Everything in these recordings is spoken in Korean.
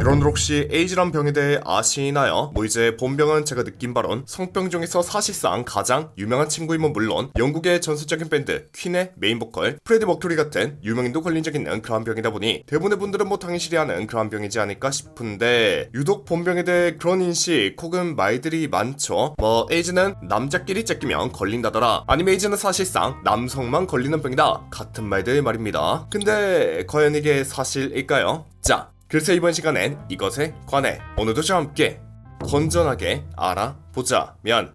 여러분들 혹시 에이즈란 병에 대해 아시나요? 이제 본병은 제가 느낀 바론 성병 중에서 사실상 가장 유명한 친구이면 물론 영국의 전설적인 밴드 퀸의 메인 보컬 프레디 머큐리 같은 유명인도 걸린 적 있는 그러한 병이다 보니 대부분의 분들은 당연시리 하는 그러한 병이지 않을까 싶은데, 유독 본병에 대해 그런 인식 혹은 말들이 많죠. 에이즈는 남자끼리 째끼면 걸린다더라, 아니면 에이즈는 사실상 남성만 걸리는 병이다 같은 말들 말입니다. 근데 과연 이게 사실일까요? 자, 그래서 이번 시간엔 이것에 관해 오늘도 저와 함께 건전하게 알아보자면,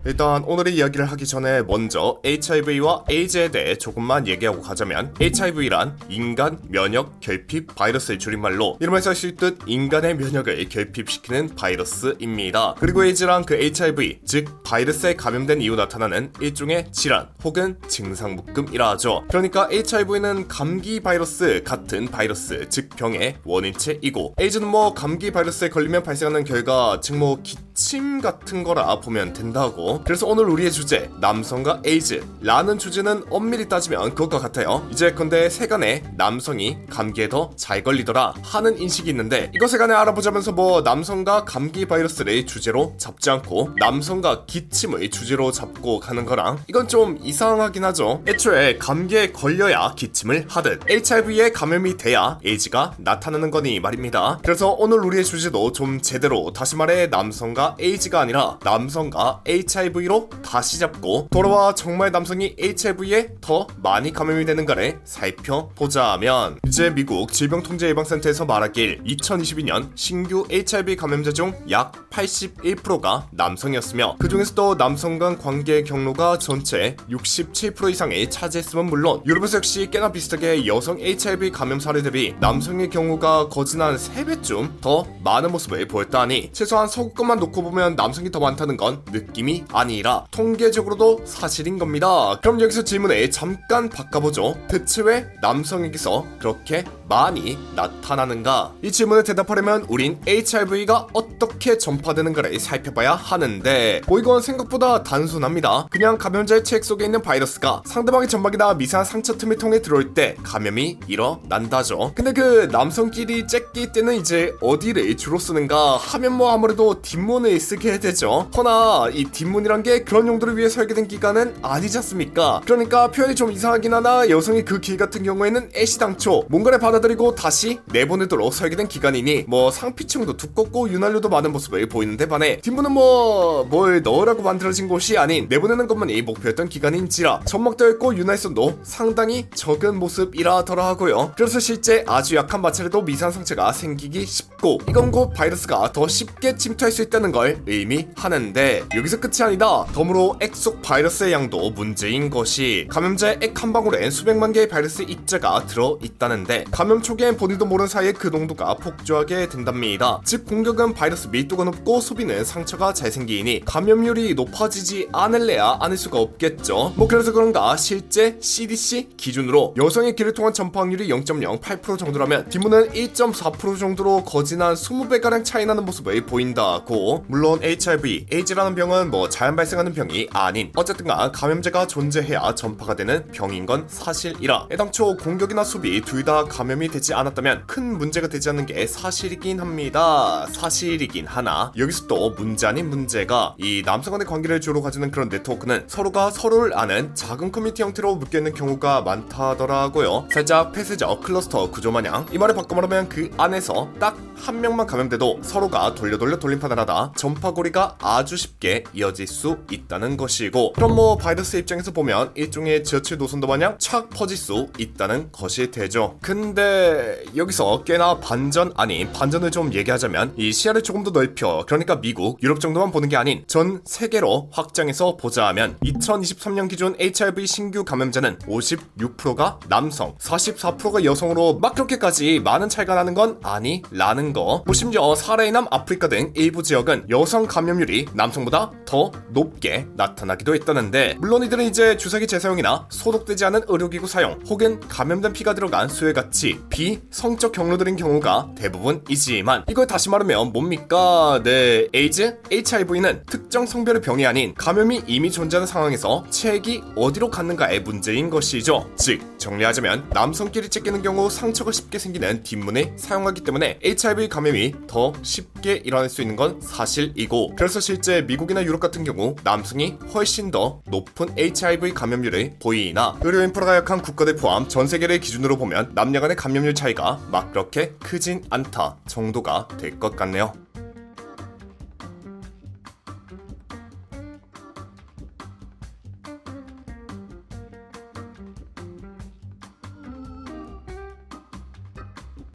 일단 오늘의 이야기를 하기 전에 먼저 HIV와 에이즈에 대해 조금만 얘기하고 가자면, HIV란 인간 면역 결핍 바이러스의 줄임말로 이름에서 알 수 있듯 인간의 면역을 결핍시키는 바이러스입니다. 그리고 에이즈란 그 HIV, 즉 바이러스에 감염된 이후 나타나는 일종의 질환 혹은 증상 묶음이라 하죠. 그러니까 HIV는 감기 바이러스 같은 바이러스, 즉 병의 원인체이고, 에이즈는 감기 바이러스에 걸리면 발생하는 결과, 즉 기침 같은 거라 보면 된다고. 그래서 오늘 우리의 주제, 남성과 에이즈라는 주제는 엄밀히 따지면 그것과 같아요. 이제 근데 세간에 남성이 감기에 더 잘 걸리더라 하는 인식이 있는데, 이거 세간에 알아보자면서 남성과 감기 바이러스를 주제로 잡지 않고 남성과 기침을 주제로 잡고 가는 거랑 이건 좀 이상하긴 하죠. 애초에 감기에 걸려야 기침을 하듯 HIV에 감염이 돼야 에이즈가 나타나는 거니 말입니다. 그래서 오늘 우리의 주제도 좀 제대로, 다시 말해 남성과 에이즈가 아니라 남성과 HIV로 다시 잡고 돌아와 정말 남성이 HIV에 더 많이 감염이 되는가를 살펴보자면, 이제 미국 질병통제예방센터에서 말하길 2022년 신규 HIV 감염자 중 약 81%가 남성이었으며, 그 중에서도 남성 간 관계의 경로가 전체 67% 이상을 차지했으면 물론 유럽에서 역시 꽤나 비슷하게 여성 HIV 감염 사례 대비 남성의 경우가 거진 한 3배쯤 더 많은 모습을 보였다 하니, 최소한 서구권만 놓고 보면 남성이 더 많다는 건 느낌이 아니라 통계적으로도 사실인 겁니다. 그럼 여기서 질문을 잠깐 바꿔보죠. 대체 왜 남성에게서 그렇게 많이 나타나는가? 이 질문에 대답하려면 우린 HIV가 어떻게 전파되는가를 살펴봐야 하는데, 이건 생각보다 단순합니다. 그냥 감염자의 체액 속에 있는 바이러스가 상대방의 점막이나 미세한 상처 틈을 통해 들어올 때 감염이 일어난다죠. 근데 그 남성끼리 째낄 때는 이제 어디를 주로 쓰는가 하면 아무래도 뒷문을 쓰게 되죠. 허나 이 뒷문이란 게 그런 용도를 위해 설계된 기관은 아니지 않습니까? 그러니까 표현이 좀 이상하긴 하나, 여성이 그 길 같은 경우에는 애시당초 뭔가를 받아들이고 다시 내보내도록 설계된 기관이니 상피층도 두껍고 윤활유도 많은 모습을 보이는데 반해 뒷문은 뭘 넣으라고 만들어진 곳이 아닌 내보내는 것만이 목표였던 기관인지라 점막도 얇고 윤활성도 상당히 적은 모습이라더라 하고요. 그래서 실제 아주 약한 마찰에도 미세한 상처가 생기기 쉽고, 이건 곧 바이러스가 더 쉽게 침투할 수 있다는 걸 의미하는데, 여기서 끝이 아니다. 덤으로 액 속 바이러스의 양도 문제인 것이, 감염자의 액 한 방울엔 수백만 개의 바이러스 입자가 들어있다는데, 감염 초기엔 본인도 모르는 사이에 그 농도가 폭주하게 된답니다. 즉 공격은 바이러스 밀도가 높고 소비는 상처가 잘 생기니 감염률이 높아지지 않을래야 않을 수가 없겠죠. 그래서 그런가 실제 CDC 기준으로 여성의 기를 통한 전파 확률이 0.08% 정도라면 뒷문은 1.4% 정도로 거진 한 20배가량 차이나는 모습을 보인다고. 물론 HIV, 에이즈라는 병은 자연 발생하는 병이 아닌, 어쨌든간 감염자가 존재해야 전파가 되는 병인 건 사실이라, 애당초 공격이나 수비 둘 다 감염이 되지 않았다면 큰 문제가 되지 않는 게 사실이긴 합니다. 사실이긴 하나, 여기서 또 문제 아닌 문제가, 이 남성 간의 관계를 주로 가지는 그런 네트워크는 서로가 서로를 아는 작은 커뮤니티 형태로 묶여있는 경우가 많다더라고요. 살짝 폐쇄적 클러스터 구조 마냥, 이 말을 바꿔 말하면 그 안에서 딱 한 명만 감염돼도 서로가 돌려 돌림판을 하다 전파고리가 아주 쉽게 이어질 수 있다는 것이고, 그럼 바이러스 입장에서 보면 일종의 지하철 노선도 마냥 착 퍼질 수 있다는 것이 되죠. 근데 여기서 꽤나 반전 아닌 반전을 좀 얘기하자면, 이 시야를 조금 더 넓혀, 그러니까 미국, 유럽 정도만 보는 게 아닌 전 세계로 확장해서 보자면, 2023년 기준 HIV 신규 감염자는 56%가 남성, 44%가 여성으로 막 그렇게까지 많은 차이가 나는 건 아니라는 거. 심지어 사하라남 아프리카 등 일부 지역은 여성 감염률이 남성보다 더 높게 나타나기도 했다는데, 물론 이들은 이제 주사기 재사용이나 소독되지 않은 의료기구 사용 혹은 감염된 피가 들어간 수혈같이 비성적 경로들인 경우가 대부분이지만, 이걸 다시 말하면 뭡니까? 네, 에이즈, HIV는 특정 성별의 병이 아닌 감염이 이미 존재하는 상황에서 체액이 어디로 갔는가의 문제인 것이죠. 즉 정리하자면 남성끼리 째끼는 경우 상처가 쉽게 생기는 뒷문을 사용하기 때문에 HIV 감염이 더 쉽게 일어날 수 있는 건 사실이고, 그래서 실제 미국이나 유럽 같은 경우 남성이 훨씬 더 높은 HIV 감염률을 보이나 의료 인프라가 약한 국가들 포함 전 세계를 기준으로 보면 남녀 간의 감염률 차이가 막 그렇게 크진 않다 정도가 될 것 같네요.